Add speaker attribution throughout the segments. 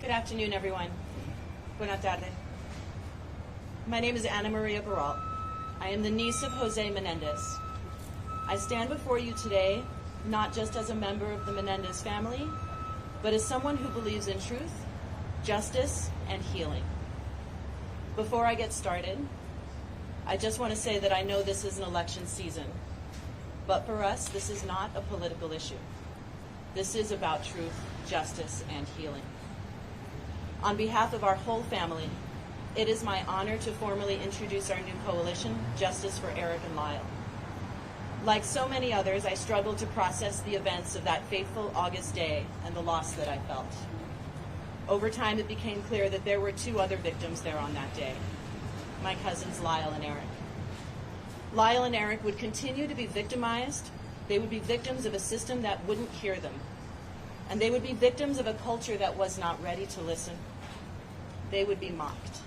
Speaker 1: Good afternoon, everyone. Buenas tardes. My name is Anamaria Baralt. I am the niece of Jose Menendez. I stand before you today not just as a member of the Menendez family, but as someone who believes in truth, justice, and healing. Before I get started, I just want to say that I know this is an election season, but for us, this is not a political issue. This is about truth, justice, and healing. On behalf of our whole family, it is my honor to formally introduce our new coalition, Justice for Eric and Lyle. Like so many others, I struggled to process the events of that fateful August day and the loss that I felt. Over time, it became clear that there were two other victims there on that day, my cousins Lyle and Eric. Lyle and Eric would continue to be victimized. They would be victims of a system that wouldn't hear them. And they would be victims of a culture that was not ready to listen. They would be mocked.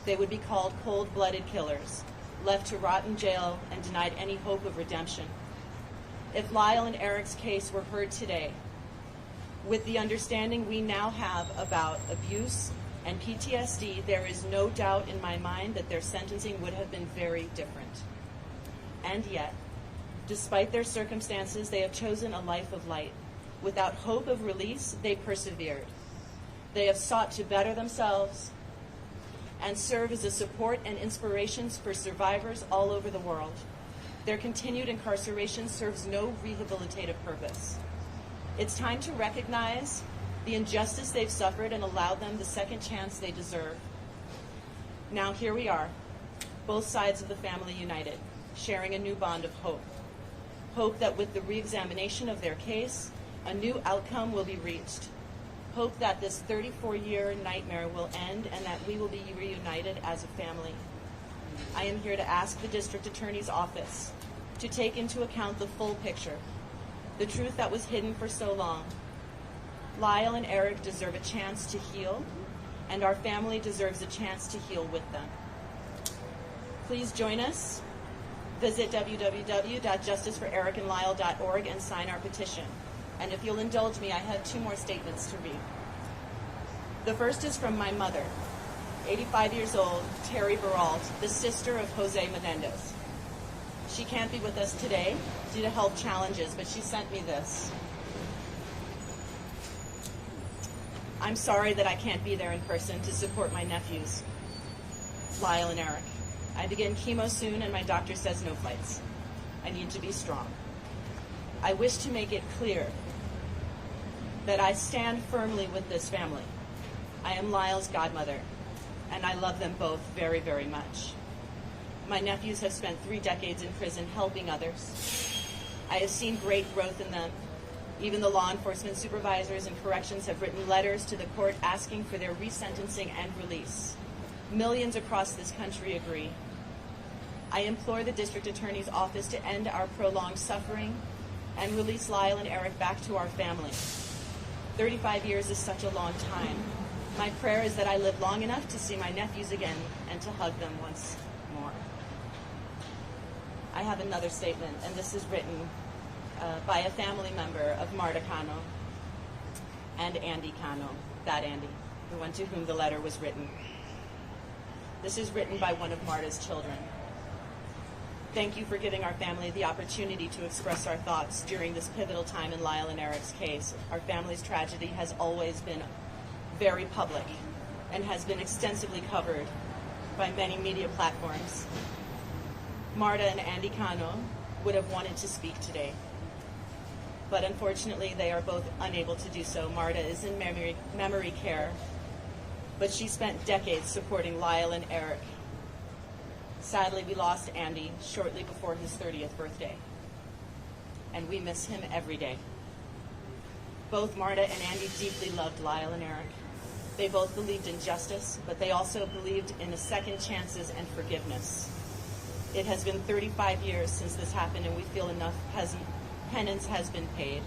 Speaker 1: They would be called cold-blooded killers, left to rot in jail and denied any hope of redemption. If Lyle and Eric's case were heard today, with the understanding we now have about abuse and PTSD, there is no doubt in my mind that their sentencing would have been very different. And yet, despite their circumstances, they have chosen a life of light. Without hope of release, they persevered. They have sought to better themselves and serve as a support and inspiration for survivors all over the world. Their continued incarceration serves no rehabilitative purpose. It's time to recognize the injustice they've suffered and allow them the second chance they deserve. Now here we are, both sides of the family united, sharing a new bond of hope. Hope that with the re-examination of their case, a new outcome will be reached. Hope that this 34-year nightmare will end and that we will be reunited as a family. I am here to ask the District Attorney's Office to take into account the full picture, the truth that was hidden for so long. Lyle and Eric deserve a chance to heal, and our family deserves a chance to heal with them. Please join us. Visit www.justiceforericandlyle.org and sign our petition. And if you'll indulge me, I have two more statements to read. The first is from my mother, 85 years old, Terry Baralt, the sister of Jose Menendez. She can't be with us today due to health challenges, but she sent me this. I'm sorry that I can't be there in person to support my nephews, Lyle and Eric. I begin chemo soon and my doctor says no flights. I need to be strong. I wish to make it clear that I stand firmly with this family. I am Lyle's godmother, and I love them both very, very much. My nephews have spent 3 decades in prison helping others. I have seen great growth in them. Even the law enforcement supervisors and corrections have written letters to the court asking for their resentencing and release. Millions across this country agree. I implore the District Attorney's Office to end our prolonged suffering and release Lyle and Eric back to our family. 35 years is such a long time. My prayer is that I live long enough to see my nephews again and to hug them once more. I have another statement, and this is written by a family member of Marta Cano and Andy Cano, that Andy, the one to whom the letter was written. This is written by one of Marta's children. Thank you for giving our family the opportunity to express our thoughts during this pivotal time in Lyle and Eric's case. Our family's tragedy has always been very public and has been extensively covered by many media platforms. Marta and Andy Cano would have wanted to speak today, but unfortunately they are both unable to do so. Marta is in memory care, but she spent decades supporting Lyle and Eric. Sadly, we lost Andy shortly before his 30th birthday, and we miss him every day. Both Marta and Andy deeply loved Lyle and Eric. They both believed in justice, but they also believed in second chances and forgiveness. It has been 35 years since this happened, and we feel enough penance has been paid.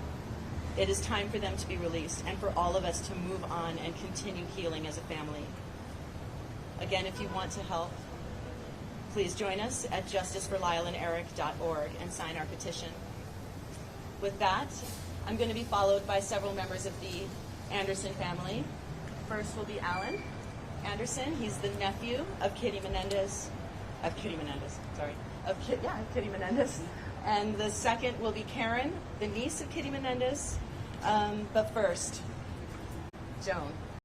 Speaker 1: It is time for them to be released and for all of us to move on and continue healing as a family. Again, if you want to help, please join us at justiceforlyleanderic.org and sign our petition. With that, I'm going to be followed by several members of the Anderson family. First will be Alan Anderson. He's the nephew of Kitty Menendez. Kitty Menendez. And the second will be Karen, the niece of Kitty Menendez. But first, Joan.